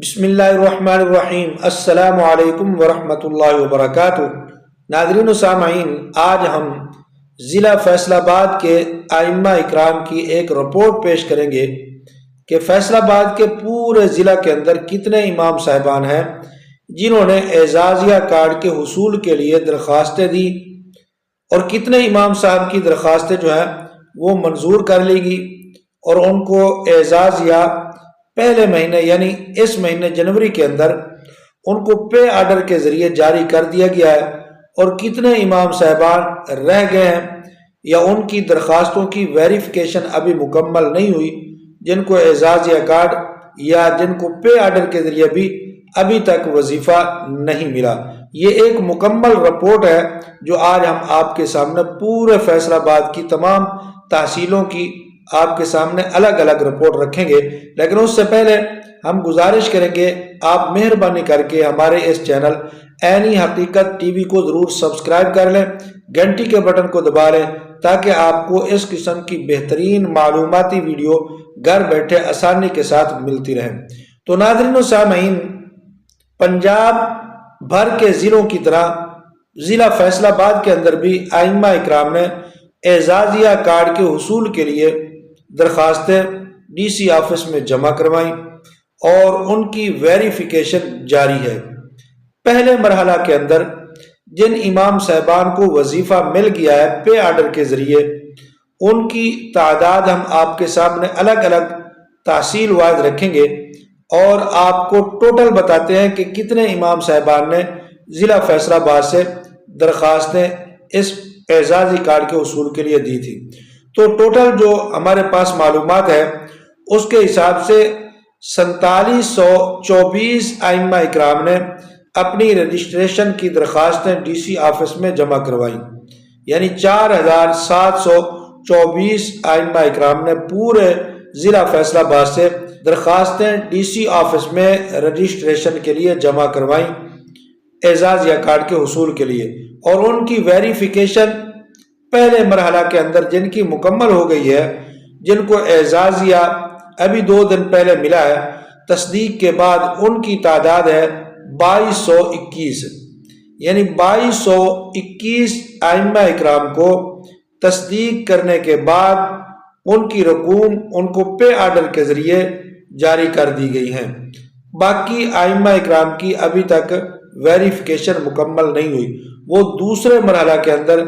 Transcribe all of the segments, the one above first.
بسم اللہ الرحمن الرحیم۔ السلام علیکم ورحمۃ اللہ وبرکاتہ۔ ناظرین و سامعین، آج ہم ضلع فیصل آباد کے ائمہ اکرام کی ایک رپورٹ پیش کریں گے کہ فیصل آباد کے پورے ضلع کے اندر کتنے امام صاحبان ہیں جنہوں نے اعزازیہ کارڈ کے حصول کے لیے درخواستیں دی، اور کتنے امام صاحب کی درخواستیں جو ہیں وہ منظور کر لی گئی اور ان کو اعزازیہ پہلے مہینے یعنی اس مہینے جنوری کے اندر ان کو پے آرڈر کے ذریعے جاری کر دیا گیا ہے، اور کتنے امام صاحبان رہ گئے ہیں یا ان کی درخواستوں کی ویریفیکیشن ابھی مکمل نہیں ہوئی، جن کو اعزازیہ کارڈ یا جن کو پے آرڈر کے ذریعے بھی ابھی تک وظیفہ نہیں ملا۔ یہ ایک مکمل رپورٹ ہے جو آج ہم آپ کے سامنے پورے فیصل آباد کی تمام تحصیلوں کی آپ کے سامنے الگ الگ رپورٹ رکھیں گے، لیکن اس سے پہلے ہم گزارش کریں گے آپ مہربانی کر کے ہمارے اس چینل عینی حقیقت ٹی وی کو ضرور سبسکرائب کر لیں، گھنٹی کے بٹن کو دبا لیں تاکہ آپ کو اس قسم کی بہترین معلوماتی ویڈیو گھر بیٹھے آسانی کے ساتھ ملتی رہیں۔ تو ناظرین و سامعین، پنجاب بھر کے ضلعوں کی طرح ضلع فیصل آباد کے اندر بھی ائمہ اکرام نے اعزازیہ کارڈ کے حصول کے لیے درخواستیں ڈی سی آفس میں جمع کروائیں اور ان کی ویریفیکیشن جاری ہے۔ پہلے مرحلہ کے اندر جن امام صاحبان کو وظیفہ مل گیا ہے پے آرڈر کے ذریعے، ان کی تعداد ہم آپ کے سامنے الگ الگ تحصیل وائز رکھیں گے اور آپ کو ٹوٹل بتاتے ہیں کہ کتنے امام صاحبان نے ضلع فیصل آباد سے درخواستیں اس اعزازی کارڈ کے حصول کے لیے دی تھی۔ تو ٹوٹل جو ہمارے پاس معلومات ہے اس کے حساب سے 4724 ائمہ اکرام نے اپنی رجسٹریشن کی درخواستیں ڈی سی آفس میں جمع کروائیں، یعنی 4724 ائمہ اکرام نے پورے ضلع فیصل آباد سے درخواستیں ڈی سی آفس میں رجسٹریشن کے لیے جمع کروائیں اعزازیہ کارڈ کے حصول کے لیے، اور ان کی ویریفیکیشن پہلے مرحلہ کے اندر جن کی مکمل ہو گئی ہے، جن کو اعزازیہ ابھی 2 دن پہلے ملا ہے، تصدیق کے بعد ان کی تعداد ہے 2221، یعنی 2221 ائمہ اکرام کو تصدیق کرنے کے بعد ان کی رقوم ان کو پے آرڈر کے ذریعے جاری کر دی گئی ہیں۔ باقی ائمہ اکرام کی ابھی تک ویریفیکیشن مکمل نہیں ہوئی، وہ دوسرے مرحلہ کے اندر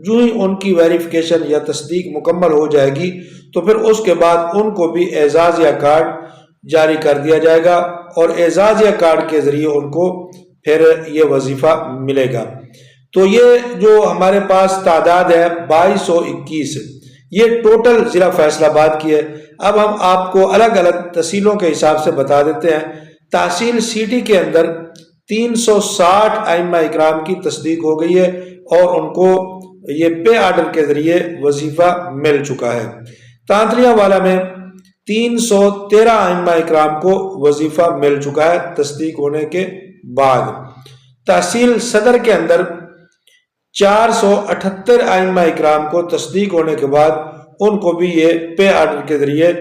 جو ہی ان کی ویریفیکیشن یا تصدیق مکمل ہو جائے گی تو پھر اس کے بعد ان کو بھی اعزازیہ کارڈ جاری کر دیا جائے گا اور اعزازیہ کارڈ کے ذریعے ان کو پھر یہ وظیفہ ملے گا۔ تو یہ جو ہمارے پاس تعداد ہے 2221، یہ ٹوٹل ضلع فیصل آباد کی ہے۔ اب ہم آپ کو الگ الگ تحصیلوں کے حساب سے بتا دیتے ہیں۔ تحصیل سٹی کے اندر 360 ائمہ اکرام کی تصدیق ہو گئی ہے اور ان کو یہ پے آرڈر کے ذریعے وظیفہ مل چکا ہے۔ تانتریہ والا میں 313 ائمہ اکرام کو وظیفہ مل چکا ہے تصدیق ہونے کے بعد۔ تحصیل صدر کے اندر 478 ائمہ اکرام کو تصدیق ہونے کے بعد ان کو بھی یہ پے آرڈر کے ذریعے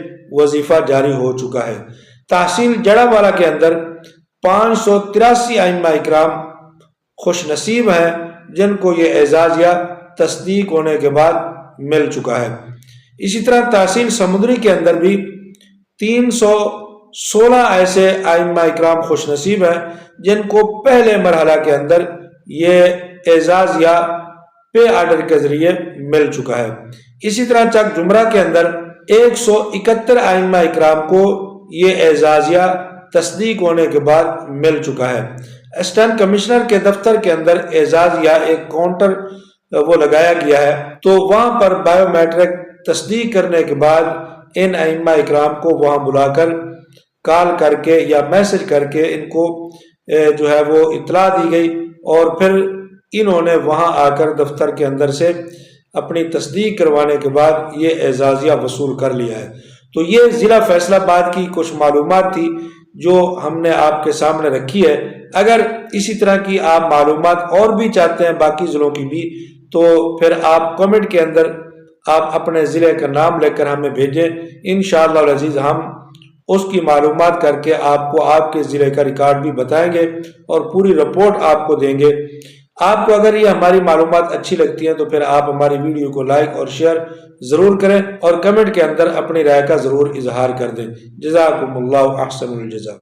وظیفہ جاری ہو چکا ہے۔ تحصیل جڑا والا کے اندر 583 ائمہ اکرام خوش نصیب ہیں جن کو یہ اعزازیہ تصدیق ہونے کے بعد مل چکا ہے۔ اسی طرح تحصیل سمندری کے اندر بھی 316 ایسے ائمہ اکرام خوش نصیب ہیں جن کو پہلے مرحلہ کے اندر یہ اعزازیہ پے آرڈر کے ذریعے مل چکا ہے۔ اسی طرح چک جمرہ کے اندر 171 ائمہ اکرام کو یہ اعزازیہ تصدیق ہونے کے بعد مل چکا ہے۔ اسسٹنٹ کمشنر کے دفتر کے اندر اعزازیہ ایک کاؤنٹر وہ لگایا گیا ہے، تو وہاں پر بائیو میٹرک تصدیق کرنے کے بعد ان ائمہ اکرام کو وہاں بلا کر کال کر کے یا میسج کر کے ان کو جو ہے وہ اطلاع دی گئی، اور پھر انہوں نے وہاں آ کر دفتر کے اندر سے اپنی تصدیق کروانے کے بعد یہ اعزازیہ وصول کر لیا ہے۔ تو یہ ضلع فیصل آباد کی کچھ معلومات تھی جو ہم نے آپ کے سامنے رکھی ہے۔ اگر اسی طرح کی آپ معلومات اور بھی چاہتے ہیں باقی ضلعوں کی بھی، تو پھر آپ کمنٹ کے اندر آپ اپنے ضلع کا نام لے کر ہمیں بھیجیں، انشاءاللہ العزیز ہم اس کی معلومات کر کے آپ کو آپ کے ضلع کا ریکارڈ بھی بتائیں گے اور پوری رپورٹ آپ کو دیں گے۔ آپ کو اگر یہ ہماری معلومات اچھی لگتی ہیں تو پھر آپ ہماری ویڈیو کو لائک اور شیئر ضرور کریں اور کمنٹ کے اندر اپنی رائے کا ضرور اظہار کر دیں۔ جزاکم اللہ احسن الجزا۔